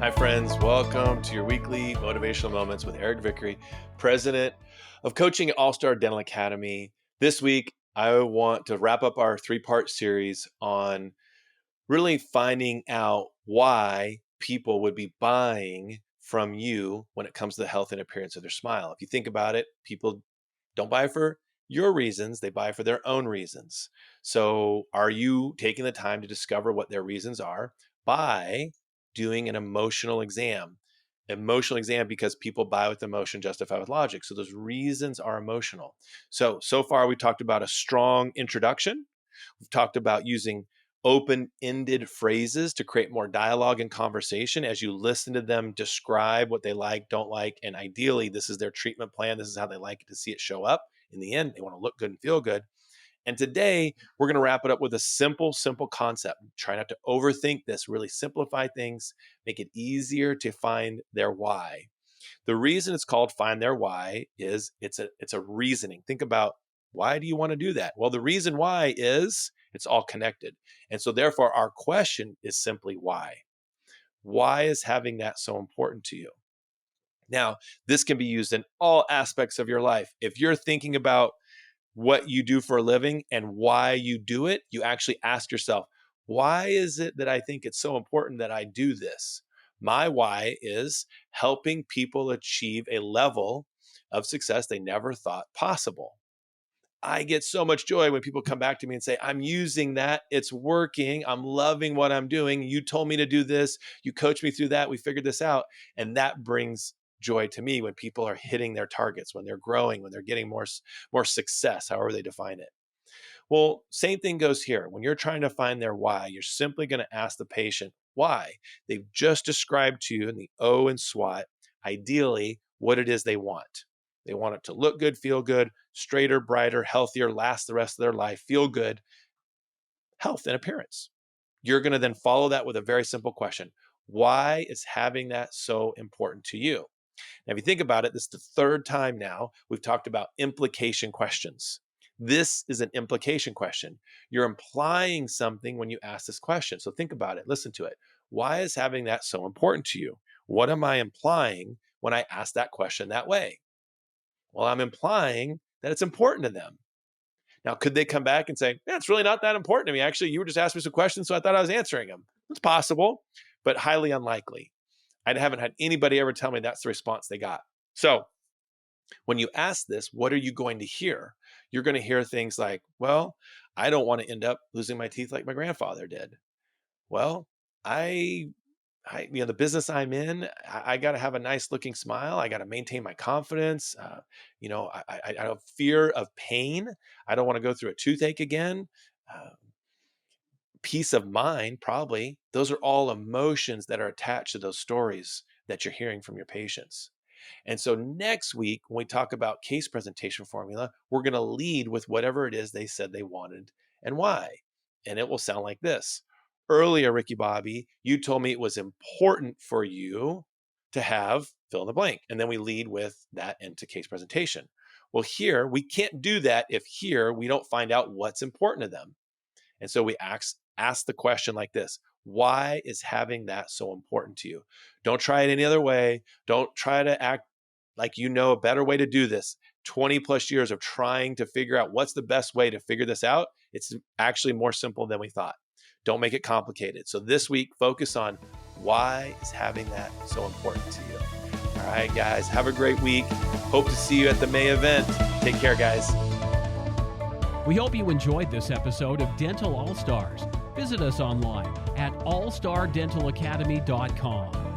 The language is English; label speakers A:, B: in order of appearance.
A: Hi, friends. Welcome to your weekly Motivational Moments with Eric Vickery, president of coaching at All-Star Dental Academy. This week, I want to wrap up our three-part series on really finding out why people would be buying from you when it comes to the health and appearance of their smile. If you think about it, people don't buy for your reasons, they buy for their own reasons. So, are you taking the time to discover what their reasons are by doing an emotional exam? Emotional exam because people buy with emotion, justify with logic. So, those reasons are emotional. So far, we talked about a strong introduction. We've talked about using open-ended phrases to create more dialogue and conversation as you listen to them describe what they like, don't like, and ideally, this is their treatment plan. This is how they like to see it show up. In the end, they want to look good and feel good. And today, we're going to wrap it up with a simple concept. Try not to overthink this, really simplify things, make it easier to find their why. The reason it's called Find Their Why is it's a reasoning. Think about, why do you want to do that? Well, the reason why is it's all connected. And so therefore, our question is simply why. Why is having that so important to you? Now, this can be used in all aspects of your life. If you're thinking about what you do for a living and why you do it, you actually ask yourself, why is it that I think it's so important that I do this? My why is helping people achieve a level of success they never thought possible. I get so much joy when people come back to me and say, I'm using that. It's working. I'm loving what I'm doing. You told me to do this. You coached me through that. We figured this out. And that brings joy to me when people are hitting their targets, when they're growing, when they're getting more success, however they define it. Well, same thing goes here. When you're trying to find their why, you're simply going to ask the patient why. They've just described to you in the O and SWOT, ideally, what it is they want. They want it to look good, feel good, straighter, brighter, healthier, last the rest of their life, feel good, health and appearance. You're going to then follow that with a very simple question. Why is having that so important to you? Now, if you think about it, this is the third time now we've talked about implication questions. This is an implication question. You're implying something when you ask this question. So think about it. Listen to it. Why is having that so important to you? What am I implying when I ask that question that way? Well, I'm implying that it's important to them. Now, could they come back and say, yeah, it's really not that important to me. Actually, you were just asking me some questions, so I thought I was answering them. It's possible, but highly unlikely. I haven't had anybody ever tell me that's the response they got. So when you ask this, what are you going to hear? You're going to hear things like, well, I don't want to end up losing my teeth like my grandfather did. Well, the business I'm in, I got to have a nice looking smile. I got to maintain my confidence. I have fear of pain. I don't want to go through a toothache again. Peace of mind, probably. Those are all emotions that are attached to those stories that you're hearing from your patients. And so next week, when we talk about case presentation formula, we're going to lead with whatever it is they said they wanted and why. And it will sound like this. Earlier, Ricky Bobby, you told me it was important for you to have fill in the blank. And then we lead with that into case presentation. Well, here, we can't do that if here we don't find out what's important to them. And so we ask the question like this. Why is having that so important to you? Don't try it any other way. Don't try to act like you know a better way to do this. 20 plus years of trying to figure out what's the best way to figure this out. It's actually more simple than we thought. Don't make it complicated. So this week, focus on why is having that so important to you. All right, guys, have a great week. Hope to see you at the May event. Take care, guys.
B: We hope you enjoyed this episode of Dental All-Stars. Visit us online at allstardentalacademy.com.